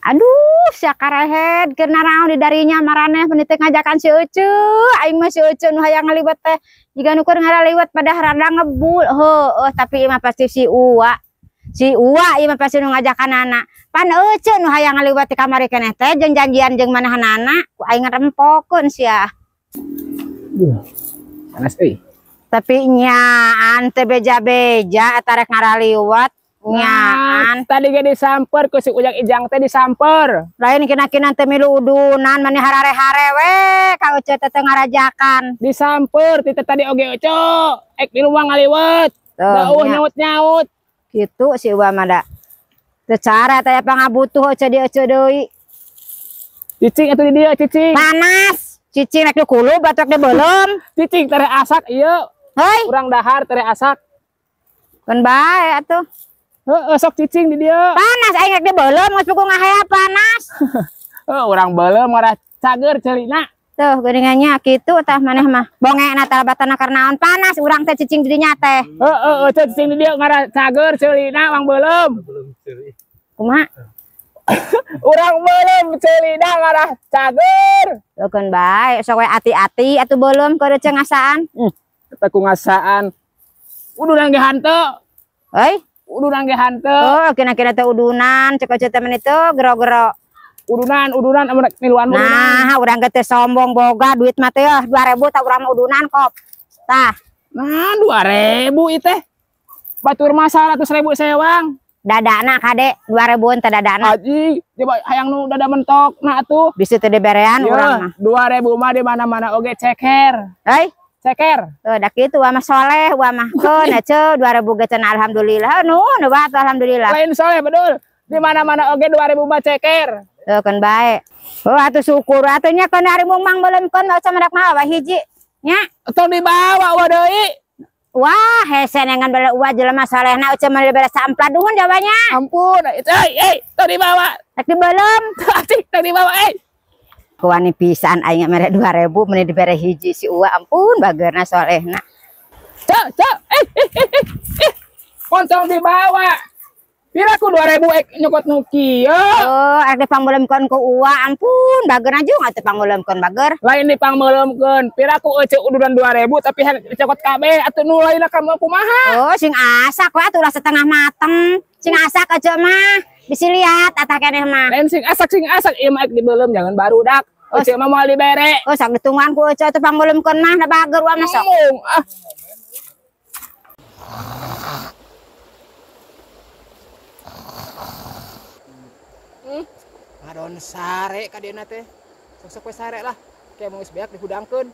Aduh, sia karehed keur naraon di darinya maraneh menit ngajakan si Euceu. Aing mah si Euceu nu hayang ngaliwat teh jiga nu keur ngaraliwat pada rada ngebul. Heueuh, tapi ieu mah pasti si Uwa. Si Uwa ieu mah pasti nu ngajakanana. Pan Euceu nu hayang ngaliwat ti kamari keneh teh jeung janjian jeung manahanana, ku aing ngarempokeun sia. Panas euy. Tapi nyaan teh beja-beja eta rek ngaraliwat. Nyaan tadi ge disamper ku si Ujang Ijang teh disamper. Lain kina-kina teh milu udunan mani harare-hare we ka Euceu teh ngarajakan. Disamper ti tadi oge Euceu. Ek di luang ngaliwet. Dauh nyaut-nyaut. Gitu si Uwa mah da. Teu cara teh pangabutuh Euceu di Euceu deui. Cicing atuh di dieu cicing. Panas. Cicing rek di kulu batok di belum. Cicing tere asak ieu. Heuy, Urang dahar tere asak. kan bae atuh. Heeh, sok cicing di dieu. Panas aing rek di belum geus puku ngahaya panas. Urang beuleum ngara cager ceulina. Tuh geuningannya kitu tah maneh mah. Bongena talabatana karnaon panas urang teh cicing di dinya teh. Heeh, cicing di dieu ngara cager ceulina wang beuleum. Kumaha? Urang beuleum ceulina ngara cager. Tuh kan bae sok we ati-ati atuh belum keur Euceu ngasaan. Eta ku ngasaan. Udunan ge hanteu. Heuy, Udunan ge hanteu. oh kina-kina teh udunan cek Euceu teh meni teu gero-gero. Udunan amun miluan udunan. Nah, urang ge teh sombong boga duit mah teh 2000 tah urang mah udunan kop. Tah, Nah, 2000 ieu teh. Batur mah 100.000 sewang. dadana kade 2000 teh dadana. Aji, coba hayang nu dada mentok nah atuh. Bisi teh diberean urang mah. 2000 mah di mana-mana oge ceker. Heuy, Ceker. tuh da kitu mah soleh mah. Keun Euceu 2000 ge cenah alhamdulillah. Nu bae alhamdulillah. Lain soleh bedul. Di mana-mana oge 2000 mah ceker. Tuh kan bae. Oh atuh syukur atuh nya keun hari mung beuleumkeun Euceu mendak mawa hiji. Nya. Tong dibawa wa deui. Wah, hese nengan bala uwa jelema salehna Euceu mah dibere sampla duhun jawanya. Ampun, tong dibawa. Tak dibeulem. Asik, tong dibawa Kuani pisan aing mere 2000 meni dibere hiji si Uwa ampun bageurna solehna. Cok. Kontong dibawa. Pira ku 2000 nyokot nu kieu. Oh, arek dipangbeuleukeun ku Uwa ampun bageurna jeung atuh pangbeuleukeun bager. Lain dipangbeuleukeun. Pira ku Euceu udunan 2000 tapi cokot kabeh atuh nu lain kamu kumaha? Oh, sing asak we atuh ulah setengah mateng. Sing asak Euceu mah bisi lihat atah keneh mah. Lain sing asak ieu mah dibeuleum jangan barudak. Euceu mah moal dibere. Oh, sok ditungguan ku Euceu teh pangbeuleukeun mah da bager wa mah sok. Ngadon sare ka dieu teh. Sok we sare lah. Kayak mau geus beak dihudangkeun.